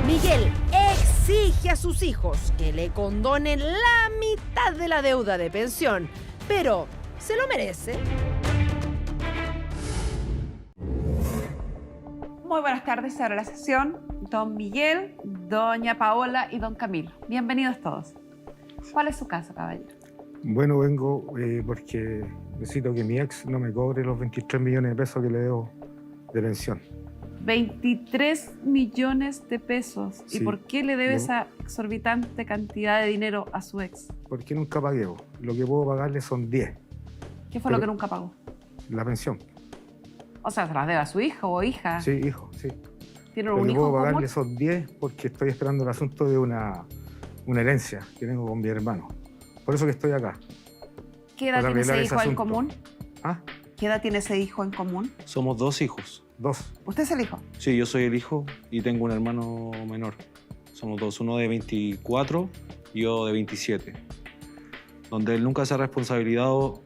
Miguel exige a sus hijos que le condonen la mitad de la deuda de pensión, pero ¿se lo merece? Muy buenas tardes, se abre la sesión. Don Miguel, doña Paola y don Camilo. Bienvenidos todos. ¿Cuál es su caso, caballero? Bueno, vengo porque necesito que mi ex no me cobre los 23 millones de pesos que le debo de pensión. 23 millones de pesos. Sí. ¿Y por qué le debe esa exorbitante cantidad de dinero a su ex? Porque nunca pagué. Lo que puedo pagarle son 10, ¿Qué fue lo que nunca pagó? la pensión. O sea, se las debe a su hijo o hija. Sí, hijo, sí. ¿Tienen Lo un que hijo puedo en común? pagarle son 10 porque estoy esperando el asunto de una herencia que tengo con mi hermano. Por eso que estoy acá. ¿Qué edad para tiene ese arreglar ese hijo en asunto. común? ¿Ah? ¿Qué edad tiene ese hijo en común? Somos 2 hijos. 2. ¿Usted es el hijo? Sí, yo soy el hijo y tengo un hermano menor. Somos 2, uno de 24 y yo de 27. Donde él nunca se ha responsabilizado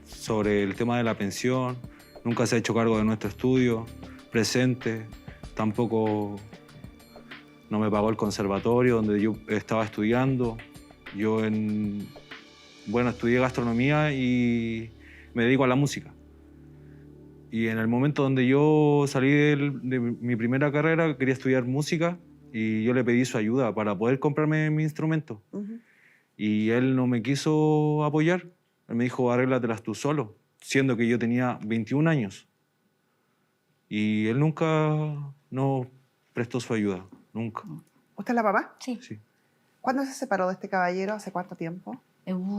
sobre el tema de la pensión, nunca se ha hecho cargo de nuestro estudio, presente, tampoco no me pagó el conservatorio donde yo estaba estudiando. Yo estudié gastronomía y me dedico a la música. Y en el momento donde yo salí de mi primera carrera, quería estudiar música y yo le pedí su ayuda para poder comprarme mi instrumento. Y él no me quiso apoyar. Él me dijo, arréglatelas tú solo, siendo que yo tenía 21 años. Y él nunca no prestó su ayuda, nunca. ¿Usted es la papá? Sí. Sí. ¿Cuándo se separó de este caballero? ¿Hace cuánto tiempo?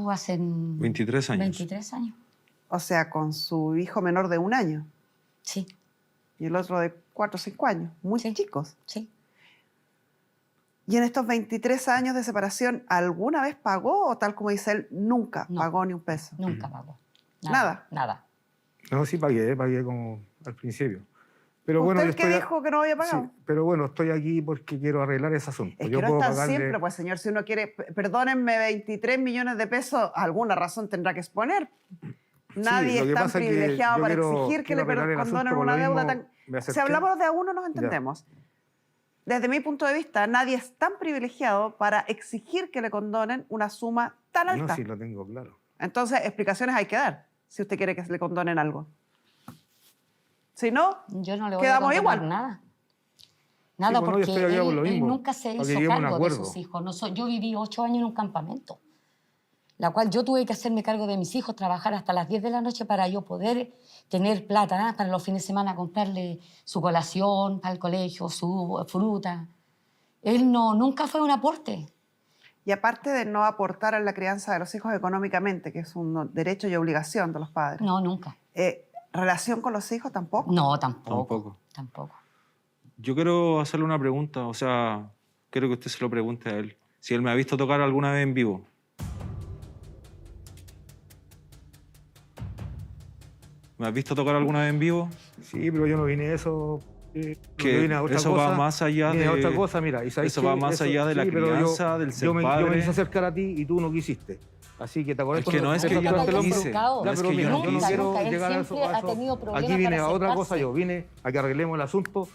Hace 23 años. 23 años. O sea, con su hijo menor de 1 año Sí, y el otro de 4 o 5 años. Muy Sí. chicos. sí. Y en estos 23 años de separación, ¿alguna vez pagó o tal como dice él, nunca No. pagó ni un peso? Nunca pagó. Nada. Nada. No, sí pagué como al principio. Pero ¿Usted bueno, el que dijo que no había pagado? Sí, pero bueno, estoy aquí porque quiero arreglar ese asunto. Es que Yo no puedo es tan pagarle- simple, pues señor, si uno quiere, perdónenme, 23 millones de pesos, alguna razón tendrá que exponer. Nadie lo que es tan pasa es que privilegiado yo para quiero- exigir que quiero le arreglar el condonen asunto, por una lo deuda mismo tan... me acerqué. Si hablamos de a uno nos entendemos. Desde mi punto de vista, nadie es tan privilegiado para exigir que le condonen una suma tan No, alta. sí lo tengo claro. Entonces, explicaciones hay que dar, si usted quiere que se le condonen algo. Si no, Yo no le voy Quedamos a condonar igual. nada. Nada, bueno, yo porque estoy acá por lo él mismo, nunca se para que hizo lleguemos a un cargo de acuerdo. sus hijos. Yo viví 8 años en un campamento, la cual yo tuve que hacerme cargo de mis hijos, trabajar hasta las 10 de la noche para yo poder tener plata, para los fines de semana comprarle su colación para el colegio, su fruta. Él nunca fue un aporte. y aparte de no aportar a la crianza de los hijos económicamente, que es un derecho y obligación de los padres, No, nunca. ¿relación con los hijos tampoco? No, tampoco. Tampoco. Tampoco. Yo quiero hacerle una pregunta, o sea, quiero que usted se lo pregunte a él. Si él me ha visto tocar alguna vez en vivo. ¿Me has visto tocar alguna vez en vivo? Sí, pero yo no vine a eso. Que yo vine a otra eso cosa, va más allá vine a de... otra cosa, mira. Y sabes eso que va más allá de la pero crianza, del ser yo me padre. quise acercar a ti y tú no quisiste. Así que te acordás. Es que no es que yo no Nunca quise. involucrado. No es pero que yo mira, no yo no Nunca, quise. quiero nunca. Él llegar a eso. siempre a ha eso. tenido problemas Aquí vine para a otra cosa acercarse. yo. Vine a que arreglemos el asunto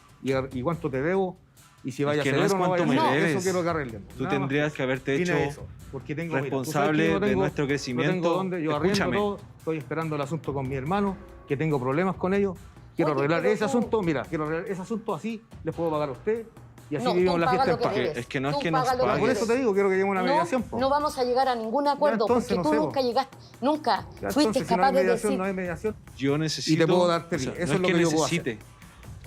y cuánto te debo y si vaya que a no ceder es o no cuánto vaya a me ceder. debes. Eso quiero que arreglemos. Tú Nada más. tendrías que haberte Vine a hecho eso, porque tengo, mira, tú sabes responsable que yo de nuestro No crecimiento. tengo dónde, yo arriendo Escúchame. todo, estoy esperando el asunto con mi hermano, que tengo problemas con ellos. Quiero Oye, arreglar pero ese tú- asunto, mira, quiero arreglar ese asunto así, les puedo pagar a usted y así No, tú vivimos la pagas fiesta lo en que paz. debes. Es que no es Tú que nos pagas lo que paguen. Por debes. eso te digo, quiero que lleguemos a una mediación. po. No vamos a llegar a ningún acuerdo entonces porque no tú sé, nunca llegaste, nunca Ya, fuiste entonces, si no capaz hay de mediación, decir. no hay mediación. Yo necesito... Y te puedo dar o sea, eso no es es lo que que yo puedo hacer. necesite.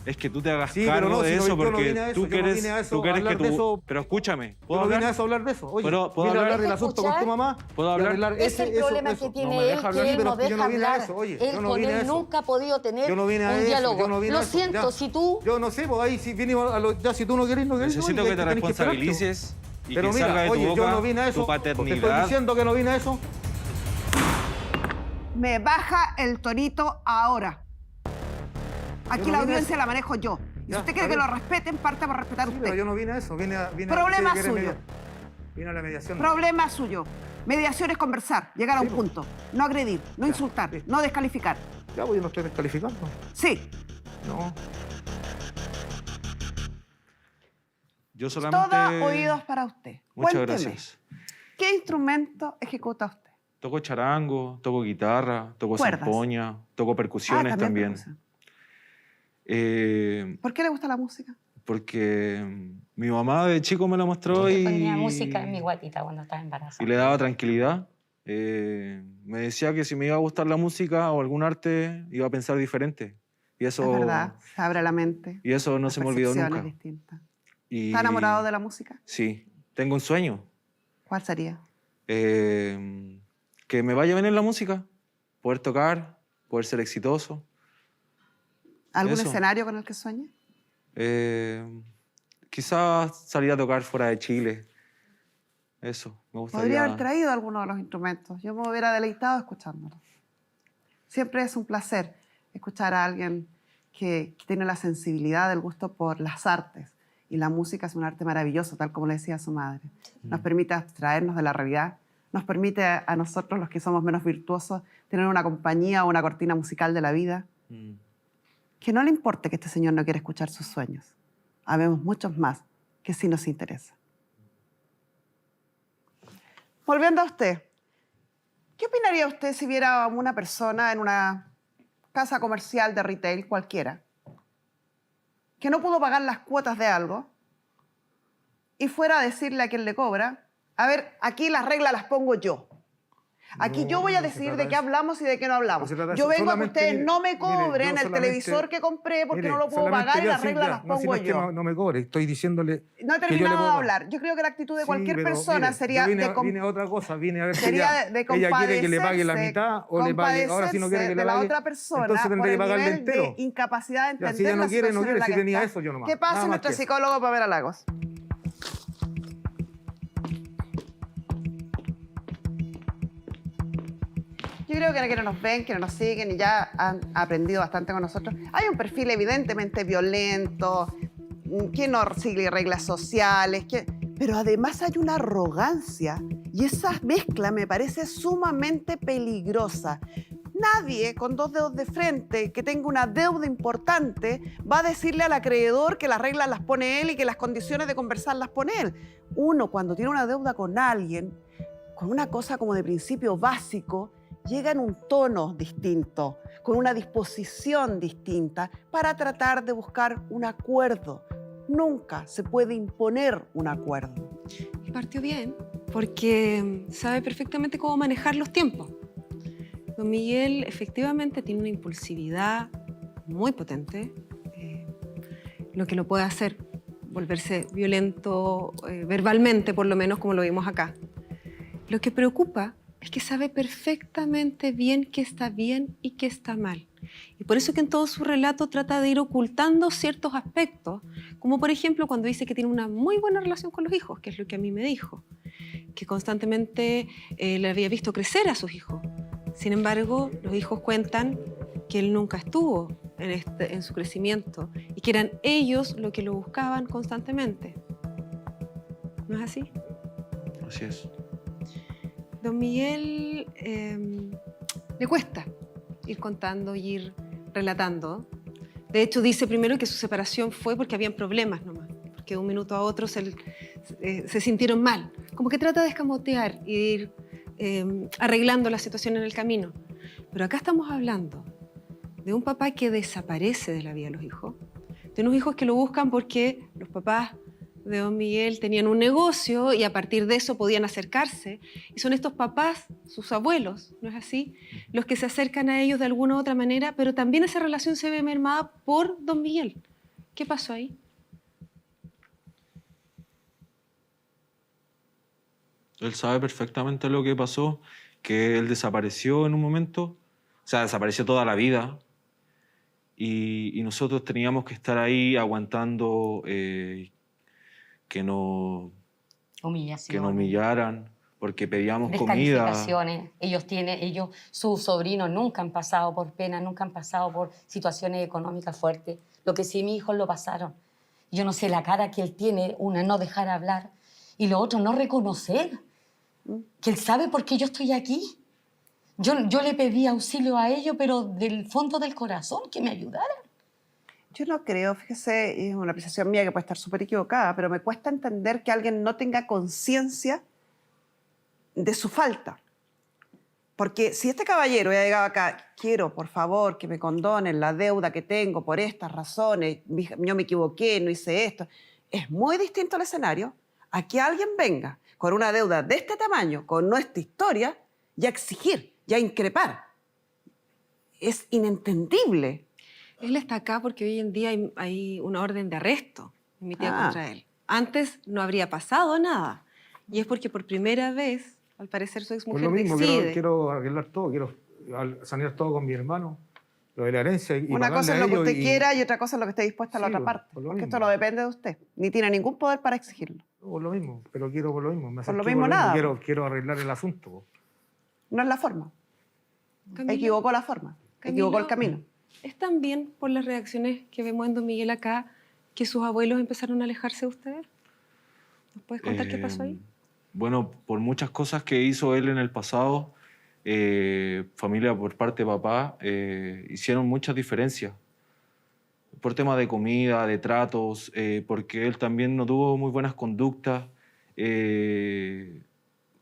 Es que tú te hagas Sí, pero cargo no, de si no, eso yo no porque vine a eso, tú yo no quieres, vine a eso, tú quieres que hablar de tú... eso. Pero escúchame, Yo ¿puedo no vine hablar? a eso a hablar de eso. Oye, ¿Puedo vine a hablar? hablar del asunto con tu mamá. ¿Puedo y hablar? arreglar Es el problema que No tiene me él, deja hablar, que él pero no es que yo deja no vine a hablar. eso. Oye, Él yo no con vine a él eso. nunca ha podido tener Yo no vine a un eso, diálogo. yo no vine a Lo eso, siento, ya. si tú... Yo no sé, pues ahí si vinimos a ya si tú no querés, no querés. Necesito oye, que te tenés esperarte. responsabilices y Pero que mira, salga de tu oye, boca yo no vine a eso. tu Te estoy paternidad. diciendo que no vine a eso. Me baja el torito ahora. Aquí Yo no la vine a audiencia eso. la manejo yo. Y Ya, si usted quiere que está lo respeten, parte por respetar Sí, usted. pero yo no vine a eso. Vine a Problema usted quiere suyo. mediar. Vine a la mediación. Problema suyo. Mediación es conversar, llegar a un Sí, punto. No agredir, no Ya, insultar, sí. no descalificar. Ya, pues yo no estoy descalificando. Sí, No. Yo solamente... Toda oídos para usted. Muchas Cuénteme, gracias. ¿qué instrumento ejecuta usted? Toco charango, toco guitarra, toco Cuerdas. zampoña, toco percusiones también. percusión. Eh, ¿Por qué le gusta la música? porque mi mamá de chico me la mostró Yo y... ponía música en mi guatita cuando estaba embarazada. y le daba tranquilidad. Me decía que si me iba a gustar la música o algún arte, iba a pensar diferente. Y eso, Es verdad, se abre la mente. y eso no la se me olvidó percepción nunca. es distinta. Y, ¿Está enamorado de la música? Sí, tengo un sueño. ¿Cuál sería? Que me vaya bien en la música, poder tocar, poder ser exitoso. ¿Algún Eso. escenario con el que sueñe? Quizás salir a tocar fuera de Chile. Eso, me gustaría. Podría haber traído alguno de los instrumentos. Yo me hubiera deleitado escuchándolo. Siempre es un placer escuchar a alguien que tiene la sensibilidad del gusto por las artes. Y la música es un arte maravilloso, tal como le decía su madre. Nos permite abstraernos de la realidad, nos permite a nosotros, los que somos menos virtuosos, tener una compañía o una cortina musical de la vida. Mm. Que no le importe que este señor no quiera escuchar sus sueños. Habemos muchos más que sí nos interesa. Volviendo a usted, ¿qué opinaría usted si viera a una persona en una casa comercial de retail cualquiera que no pudo pagar las cuotas de algo y fuera a decirle a quien le cobra, a ver, aquí las reglas las pongo yo? Aquí No, yo voy a no se decidir trata de qué de eso. hablamos y de qué no hablamos. No se trata de Yo eso. vengo a que Solamente, ustedes mire, no me mire, cobren yo el solamente- televisor que compré porque Mire, no lo puedo solamente pagar y quería las reglas decir, las ya, no, si pongo no es que yo. no me cobre, estoy diciéndole No he que yo le terminado de puedo- hablar. Yo creo que la actitud de Sí, cualquier pero, persona mire, sería yo vine, de vine a otra cosa, vine a ver si sería ella, de ella quiere que le pague la compadecerse, mitad o le pague, ahora si no quiere que le de la pague, otra persona entonces por tendré que el pagarle nivel entero. de incapacidad de Ya, entender si ella no la quiere, no situación en quiere, la si que tenía está. eso, yo nomás. ¿Qué pasa Nada más nuestro que eso. psicólogo Pamela Lagos? Yo creo que no nos ven, que no nos siguen y ya han aprendido bastante con nosotros. Hay un perfil evidentemente violento, que no sigue reglas sociales, pero además hay una arrogancia y esa mezcla me parece sumamente peligrosa. Nadie con dos dedos de frente que tenga una deuda importante va a decirle al acreedor que las reglas las pone él y que las condiciones de conversar las pone él. Uno, cuando tiene una deuda con alguien, con una cosa como de principio básico, llega en un tono distinto, con una disposición distinta para tratar de buscar un acuerdo. Nunca se puede imponer un acuerdo. Y partió bien, porque sabe perfectamente cómo manejar los tiempos. Don Miguel efectivamente tiene una impulsividad muy potente, lo que lo puede hacer volverse violento verbalmente, por lo menos como lo vimos acá. Lo que preocupa es que sabe perfectamente bien qué está bien y qué está mal. Y por eso que en todo su relato trata de ir ocultando ciertos aspectos, como por ejemplo cuando dice que tiene una muy buena relación con los hijos, que es lo que a mí me dijo, que constantemente le había visto crecer a sus hijos. Sin embargo, los hijos cuentan que él nunca estuvo en su crecimiento y que eran ellos los que lo buscaban constantemente. ¿No es así? Así es. Don Miguel le cuesta ir contando y ir relatando. De hecho, dice primero que su separación fue porque habían problemas nomás, porque de un minuto a otro se sintieron mal. Como que trata de escamotear y de ir arreglando la situación en el camino. Pero acá estamos hablando de un papá que desaparece de la vida de los hijos, de unos hijos que lo buscan porque los papás de don Miguel tenían un negocio y a partir de eso podían acercarse. Y son estos papás, sus abuelos, ¿no es así?, los que se acercan a ellos de alguna u otra manera, pero también esa relación se ve mermada por don Miguel. ¿Qué pasó ahí? Él sabe perfectamente lo que pasó, que él desapareció en un momento, o sea, desapareció toda la vida, y nosotros teníamos que estar ahí aguantando que nos Humillación. humillaran, porque pedíamos comida. Descalificaciones. Ellos, sus sobrinos nunca han pasado por pena, nunca han pasado por situaciones económicas fuertes. Lo que sí mis hijos lo pasaron. Yo no sé la cara que él tiene, una, no dejar hablar, y lo otro, no reconocer que él sabe por qué yo estoy aquí. Yo le pedí auxilio a ellos, pero del fondo del corazón, que me ayudaran. Yo no creo, fíjese, es una apreciación mía que puede estar súper equivocada, pero me cuesta entender que alguien no tenga conciencia de su falta. Porque si este caballero ya llegaba acá, quiero, por favor, que me condonen la deuda que tengo por estas razones, yo me equivoqué, no hice esto, es muy distinto el escenario a que alguien venga con una deuda de este tamaño, con nuestra historia, y a exigir, y a increpar. Es inentendible. Él está acá porque hoy en día hay una orden de arresto emitida contra él. Antes no habría pasado nada. Y es porque por primera vez, al parecer, su Por exmujer lo mismo, decide. quiero arreglar todo, quiero sanear todo con mi hermano, lo de la herencia. Y Una cosa es pagarle lo a que ellos usted quiera y otra cosa es lo que esté dispuesta a la Sí, otra parte. por lo Porque mismo. esto no depende de usted, ni tiene ningún poder para exigirlo. Por lo mismo, pero quiero por lo mismo. Por lo mismo nada. Quiero arreglar el asunto. Po. No es la forma. Camilo, Equivocó la forma. Equivocó el camino. ¿Es también por las reacciones que vemos en Don Miguel acá que sus abuelos empezaron a alejarse de ustedes? ¿Nos puedes contar qué pasó ahí? Bueno, por muchas cosas que hizo él en el pasado, familia por parte de papá, hicieron muchas diferencias. Por temas de comida, de tratos, porque él también no tuvo muy buenas conductas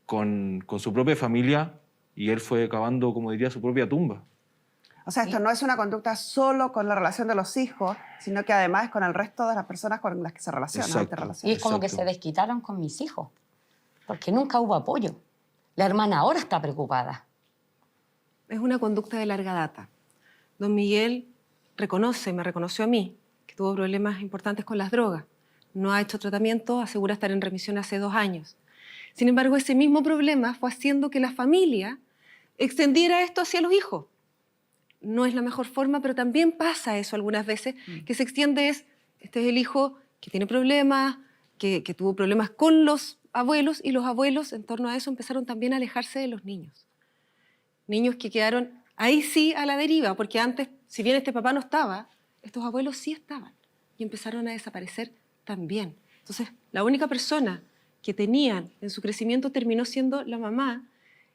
con su propia familia y él fue cavando, como diría, su propia tumba. O sea, esto no es una conducta solo con la relación de los hijos, sino que además es con el resto de las personas con las que se relacionan. Exacto. interrelacionan. Y es como que Exacto. se desquitaron con mis hijos, porque nunca hubo apoyo. La hermana ahora está preocupada. Es una conducta de larga data. Don Miguel me reconoció a mí, que tuvo problemas importantes con las drogas. No ha hecho tratamiento, asegura estar en remisión hace 2 años. Sin embargo, ese mismo problema fue haciendo que la familia extendiera esto hacia los hijos. No es la mejor forma, pero también pasa eso algunas veces, que se extiende este es el hijo que tiene problemas, que tuvo problemas con los abuelos, y los abuelos en torno a eso empezaron también a alejarse de los niños. Niños que quedaron ahí sí a la deriva, porque antes, si bien este papá no estaba, estos abuelos sí estaban y empezaron a desaparecer también. Entonces, la única persona que tenían en su crecimiento terminó siendo la mamá.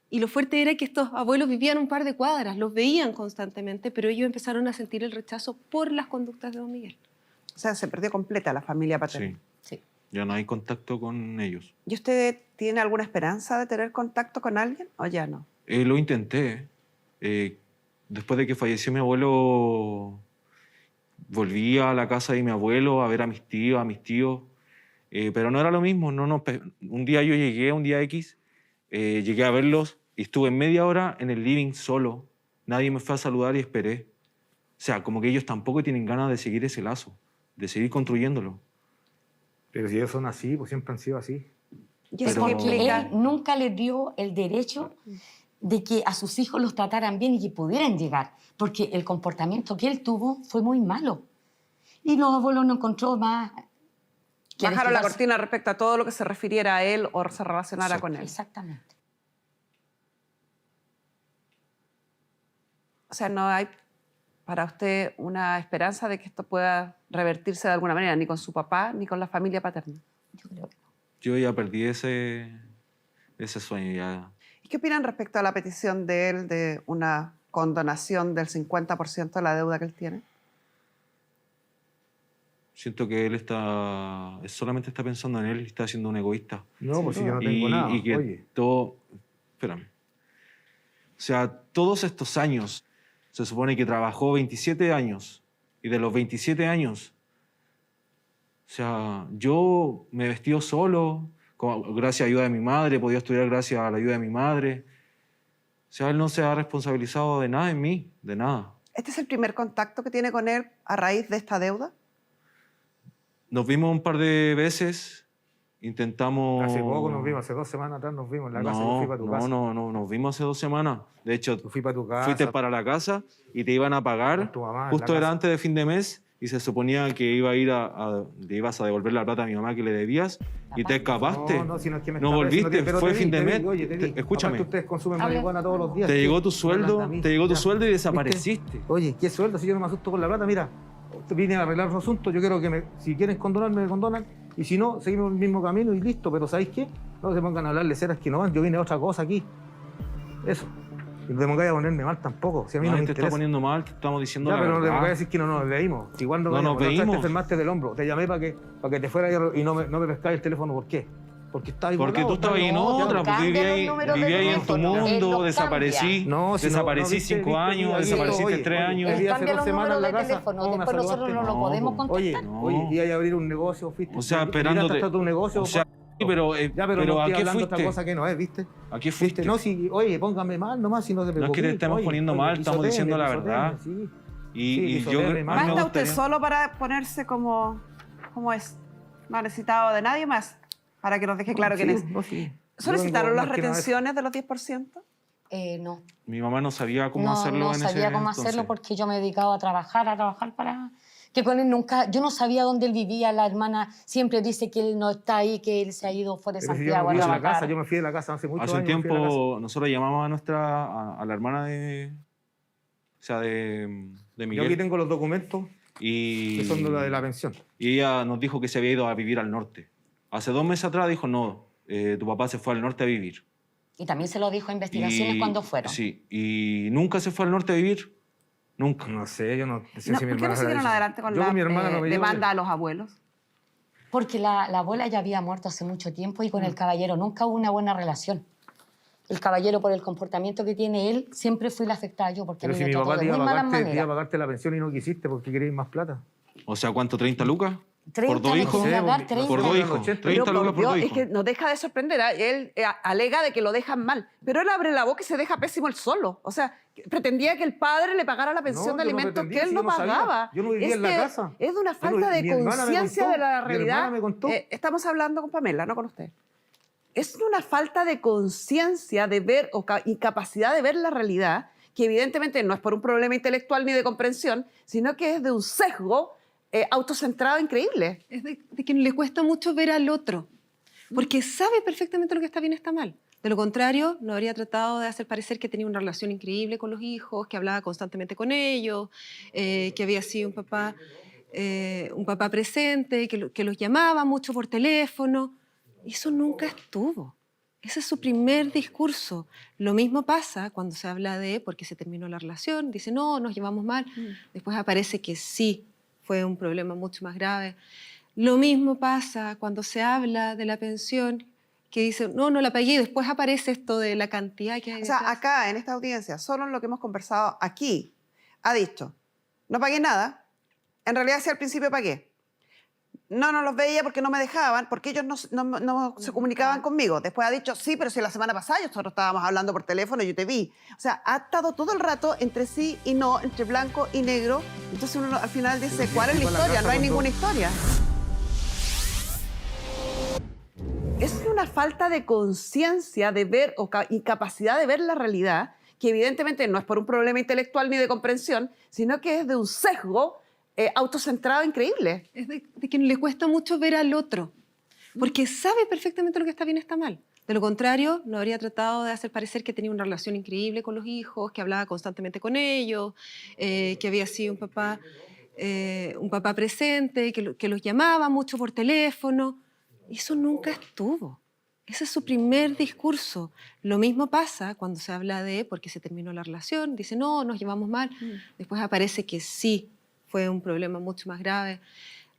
Y lo fuerte era que estos abuelos vivían un par de cuadras, los veían constantemente, pero ellos empezaron a sentir el rechazo por las conductas de Don Miguel. O sea, se perdió completa la familia paterna. Sí, ya no hay contacto con ellos. ¿Y usted tiene alguna esperanza de tener contacto con alguien o ya no? Lo intenté. Después de que falleció mi abuelo, volví a la casa de mi abuelo a ver a mis tíos, pero no era lo mismo. Un día yo llegué, un día X, llegué a verlos y estuve media hora en el living solo. Nadie me fue a saludar y esperé. O sea, como que ellos tampoco tienen ganas de seguir ese lazo, de seguir construyéndolo. Pero si ellos son así, pues siempre han sido así. ¿Y eso Pero- qué Porque implica? él nunca les dio el derecho de que a sus hijos los trataran bien y que pudieran llegar, porque el comportamiento que él tuvo fue muy malo. Y los abuelos no encontró más que Bajaron la desquitarse. cortina respecto a todo lo que se refiriera a él o se relacionara Exacto. con él. Exactamente. O sea, no hay para usted una esperanza de que esto pueda revertirse de alguna manera, ni con su papá, ni con la familia paterna. Yo creo que no. Yo ya perdí ese sueño. Ya. ¿Y qué opinan respecto a la petición de él de una condonación del 50% de la deuda que él tiene? Siento que él solamente está pensando en él y está siendo un egoísta. No, Sin pues si duda. yo no tengo nada. Y que Oye, todo... Espérame. O sea, todos estos años, se supone que trabajó 27 años. Y de los 27 años, o sea, yo me vestí solo, gracias a la ayuda de mi madre, podía estudiar gracias a la ayuda de mi madre. O sea, él no se ha responsabilizado de nada en mí, de nada. ¿Este es el primer contacto que tiene con él a raíz de esta deuda? Nos vimos un par de veces, intentamos... hace poco nos vimos, hace 2 semanas atrás nos vimos en la casa. Yo fui para tu casa. No, nos vimos hace 2 semanas. De hecho, Yo fui para tu casa. fuiste para la casa y te iban a pagar. Con tu mamá en Justo la era casa. antes de fin de mes y se suponía que iba a ir le ibas a devolver la plata a mi mamá que le debías y te escapaste. No, no, si no es que me No escapé, volviste, sino que- pero fue te vi, fin de te vi, mes. Oye, te vi. Escúchame. Aparte ustedes consumen Habla. marihuana todos los días. Te ¿Qué? llegó tu Me sueldo, hablan a mí. te llegó tu Ya. sueldo y ¿Viste? desapareciste. Oye, ¿qué sueldo? Si yo no me asusto con la plata, mira, vine a arreglar los asuntos, yo quiero que si quieren condonarme, me condonan, y si no, seguimos el mismo camino y listo, pero ¿sabéis qué? No se pongan a hablar de ceras que no van, yo vine a otra cosa aquí. Eso. Y no te pongas a ponerme mal tampoco, si a mí no me Nadie te está interesa. poniendo mal, te estamos diciendo Ya, la pero no te verdad. pongas a decir que no nos veíamos. Igual No nos Te veímos. enfermaste del hombro. Te llamé para que te fueras y no me pescabas el teléfono. ¿Por qué? Porque estabas ahí Porque tú estabas ahí en no, otra, no, pues Cambia vivías los ahí, números de vivías ahí en tu teléfono. Él mundo, los desaparecí. No, si desaparecí viste, 5 años, aquí, desaparecí oye, 3 oye, años. el día hace Cambia 2 los semanas números en la de casa. teléfono. ¿cómo me Después nosotros saludaste? no lo No, podemos pues. Oye, contestar. oye, y ahí a abrir un negocio, fuiste. O sea, Miraste esperándote. hasta tu negocio. O sea, sí, pero, ya, pero pero no ¿a estoy qué hablando fuiste? otra cosa que no es, ¿viste? ¿A qué fuiste? ¿Viste? No, si, oye, póngame mal nomás, si no te No es preocupes. que te estemos Oye, poniendo oye, mal, estamos diciendo la pisoteame, verdad. sí. Y, Sí, y yo pisoteame, creo mal. me ¿Basta usted gustaría- solo para ponerse como es? No ha necesitado de nadie más para que nos deje claro quién es. No, sí. ¿Solicitaron Yo vengo las más que nada de eso. retenciones de los 10%? No. Mi mamá no sabía cómo No, hacerlo no en ese sabía cómo entonces. hacerlo porque yo me dedicaba a trabajar para... Que con él nunca... Yo no sabía dónde él vivía, la hermana siempre dice que él no está ahí, que él se ha ido fuera de Pero si yo Santiago no a vivo en la trabajar. casa, yo me fui de la casa hace muchos Hace un años. me fui de la casa. tiempo nosotros llamamos a la hermana de... O sea, de Yo Miguel. aquí tengo los documentos Y, que son de la pensión. y ella nos dijo que se había ido a vivir al norte. Hace 2 meses atrás dijo, no, tu papá se fue al norte a vivir. Y también se lo dijo a investigaciones Y- cuando fueron. Sí, y nunca se fue al norte a vivir. Nunca. No sé, yo no sé No, si mi ¿por qué hermana no se la siguieron hizo. adelante con Yo la mi hermana no me llevo demanda bien. a los abuelos? Porque la abuela ya había muerto hace mucho tiempo y con el caballero nunca hubo una buena relación. El caballero, por el comportamiento que tiene él, siempre fui la afectada yo, porque Pero a mí si me mi trató papá de te iba, muy a malas pagarte, te iba a maneras. pagarte la pensión y no quisiste porque querías más plata. O sea, ¿cuánto? ¿30 lucas? 30 ¿Por 2 me hijos? quería Sí, dar, por 30. Por 2 hijos. 80. 30 Pero lucas por 2 es hijos. que nos deja de sorprender. Él alega de que lo dejan mal, pero él abre la boca y se deja pésimo él solo. O sea, pretendía que el padre le pagara la pensión No, de yo no alimentos pretendía, que él si no yo no sabía. pagaba. Yo no vivía en la casa. Es de una Yo no- falta de mi hermana me conciencia contó, de la mi realidad. hermana me contó. Estamos hablando con Pamela, no con usted. Es una falta de conciencia de ver o incapacidad de ver la realidad, que evidentemente no es por un problema intelectual ni de comprensión, sino que es de un sesgo autocentrado increíble. Es de que le cuesta mucho ver al otro, porque sabe perfectamente lo que está bien y está mal. De lo contrario, no habría tratado de hacer parecer que tenía una relación increíble con los hijos, que hablaba constantemente con ellos, que había sido un papá presente, que los llamaba mucho por teléfono. Y eso nunca estuvo. Ese es su primer discurso. Lo mismo pasa cuando se habla de porque se terminó la relación, dice no, nos llevamos mal. Después aparece que sí, fue un problema mucho más grave. Lo mismo pasa cuando se habla de la pensión, que dice no, no la pagué, y después aparece esto de la cantidad que hay. O sea, detrás. acá en esta audiencia, solo en lo que hemos conversado aquí, ha dicho, no pagué nada, en realidad sí al principio pagué. No los veía porque no me dejaban, porque ellos no se comunicaban conmigo. Después ha dicho, sí, pero si la semana pasada nosotros estábamos hablando por teléfono y yo te vi. O sea, ha estado todo el rato entre sí y no, entre blanco y negro. Entonces uno al final dice, Pero si ¿cuál es la fue a la historia? casa No hay cuando- ninguna historia. Es una falta de conciencia de ver o incapacidad de ver la realidad, que evidentemente no es por un problema intelectual ni de comprensión, sino que es de un sesgo autocentrado increíble. Es de que le cuesta mucho ver al otro, porque sabe perfectamente lo que está bien y está mal. De lo contrario, no habría tratado de hacer parecer que tenía una relación increíble con los hijos, que hablaba constantemente con ellos, que había sido un papá presente, que los llamaba mucho por teléfono. Eso nunca estuvo. Ese es su primer discurso. Lo mismo pasa cuando se habla de porque se terminó la relación, dice no, nos llevamos mal. Después aparece que sí, fue un problema mucho más grave.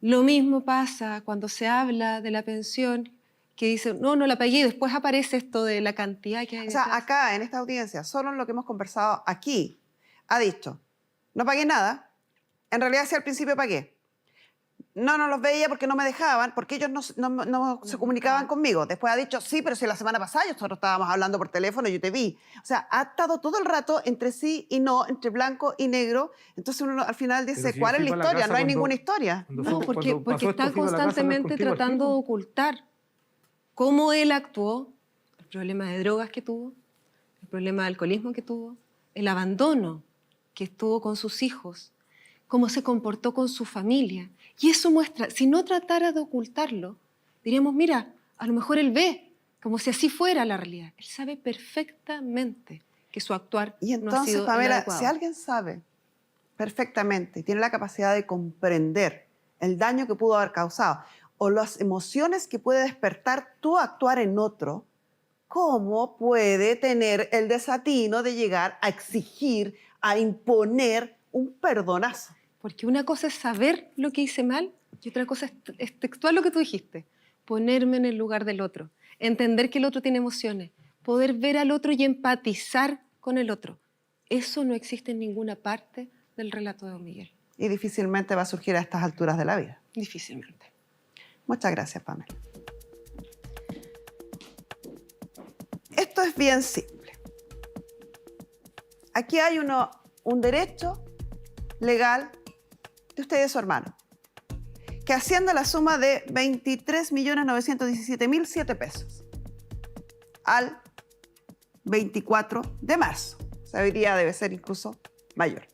Lo mismo pasa cuando se habla de la pensión, que dice, no la pagué, y después aparece esto de la cantidad que hay O sea, detrás. acá en esta audiencia, solo en lo que hemos conversado aquí, ha dicho, no pagué nada, en realidad sí al principio pagué. No los veía porque no me dejaban, porque ellos no se comunicaban conmigo. Después ha dicho, sí, pero si la semana pasada nosotros estábamos hablando por teléfono y yo te vi. O sea, ha estado todo el rato entre sí y no, entre blanco y negro. Entonces uno al final dice, Pero si ¿cuál yo es fui la para la historia? casa No hay cuando- ninguna historia. cuando No, fue- porque cuando pasó está esto, fui a la casa a hablar constantemente contigo al tratando de tiro. ocultar cómo él actuó, el problema de drogas que tuvo, el problema de alcoholismo que tuvo, el abandono que estuvo con sus hijos, cómo se comportó con su familia. Y eso muestra, si no tratara de ocultarlo, diríamos, mira, a lo mejor él ve, como si así fuera la realidad. Él sabe perfectamente que su actuar Y no ha entonces, sido el Pamela, adecuado. si alguien sabe perfectamente y tiene la capacidad de comprender el daño que pudo haber causado o las emociones que puede despertar tu actuar en otro, ¿cómo puede tener el desatino de llegar a exigir, a imponer un perdonazo? Porque una cosa es saber lo que hice mal y otra cosa es textual lo que tú dijiste. Ponerme en el lugar del otro, entender que el otro tiene emociones, poder ver al otro y empatizar con el otro. Eso no existe en ninguna parte del relato de Don Miguel. Y difícilmente va a surgir a estas alturas de la vida. Difícilmente. Muchas gracias, Pamela. Esto es bien simple. Aquí hay un derecho legal de usted y su hermano, que asciende a la suma de 23.917.007 pesos al 24 de marzo. O sea, hoy día debe ser incluso mayor.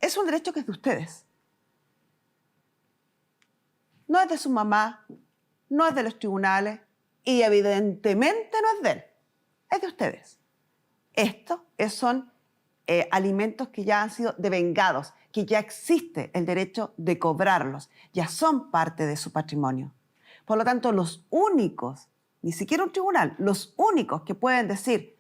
Es un derecho que es de ustedes. No es de su mamá, no es de los tribunales y evidentemente no es de él. Es de ustedes. Estos son alimentos que ya han sido devengados, que ya existe el derecho de cobrarlos, ya son parte de su patrimonio. Por lo tanto, los únicos, ni siquiera un tribunal, los únicos que pueden decir,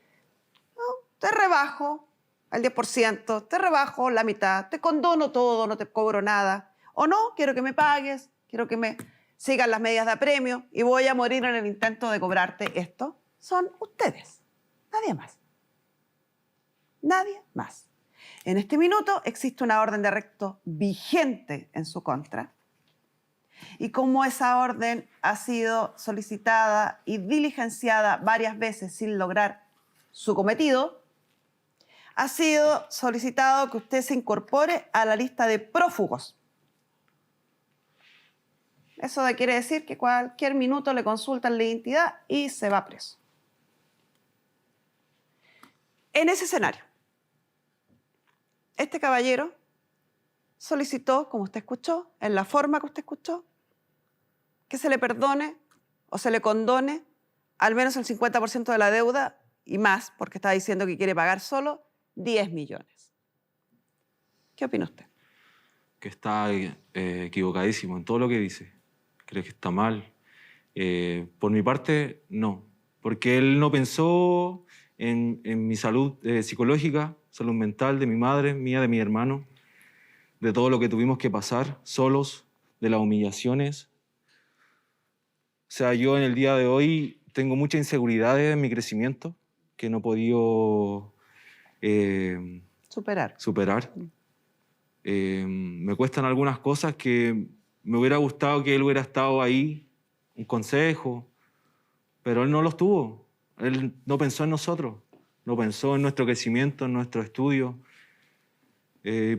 no, te rebajo el 10%, te rebajo la mitad, te condono todo, no te cobro nada, o no, quiero que me pagues, quiero que me sigan las medidas de apremio y voy a morir en el intento de cobrarte esto, son ustedes, nadie más. Nadie más. En este minuto existe una orden de arresto vigente en su contra. Y como esa orden ha sido solicitada y diligenciada varias veces sin lograr su cometido, ha sido solicitado que usted se incorpore a la lista de prófugos. Eso quiere decir que cualquier minuto le consultan la identidad y se va preso. En ese escenario, este caballero solicitó, como usted escuchó, en la forma que usted escuchó, que se le perdone o se le condone al menos el 50% de la deuda y más, porque está diciendo que quiere pagar solo 10 millones. ¿Qué opina usted? Que está equivocadísimo en todo lo que dice. Creo que está mal. Por mi parte, no. Porque él no pensó en mi salud psicológica, salud mental de mi madre, mía, de mi hermano, de todo lo que tuvimos que pasar solos, de las humillaciones. O sea, yo en el día de hoy tengo muchas inseguridades en mi crecimiento que no he podido superar. Me cuestan algunas cosas que me hubiera gustado que él hubiera estado ahí, un consejo, pero él no los tuvo. Él no pensó en nosotros, no pensó en nuestro crecimiento, en nuestro estudio.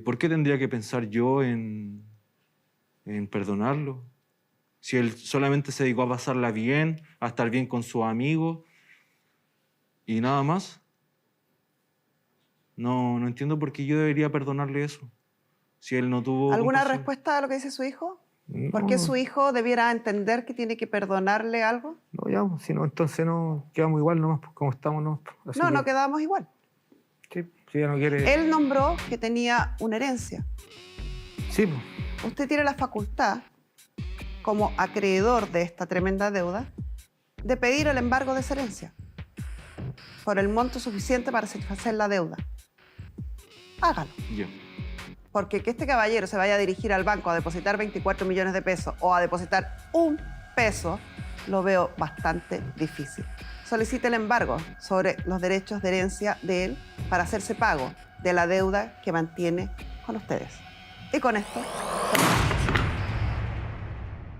¿Por qué tendría que pensar yo en perdonarlo? Si él solamente se dedicó a pasarla bien, a estar bien con sus amigos y nada más. No entiendo por qué yo debería perdonarle eso. Si él no tuvo... ¿Alguna compasión. respuesta a lo que dice su hijo? No, ¿Por qué su hijo debiera entender que tiene que perdonarle algo? no, ya, si no, entonces no quedamos igual nomás, pues, como estamos. No, así No, que, no quedamos igual. Sí, si ella no quiere... Él nombró que tenía una herencia. Sí, pues. Usted tiene la facultad, como acreedor de esta tremenda deuda, de pedir el embargo de esa herencia por el monto suficiente para satisfacer la deuda. Hágalo. Ya. Porque que este caballero se vaya a dirigir al banco a depositar 24 millones de pesos o a depositar un peso, lo veo bastante difícil. Solicite el embargo sobre los derechos de herencia de él para hacerse pago de la deuda que mantiene con ustedes. Y con esto...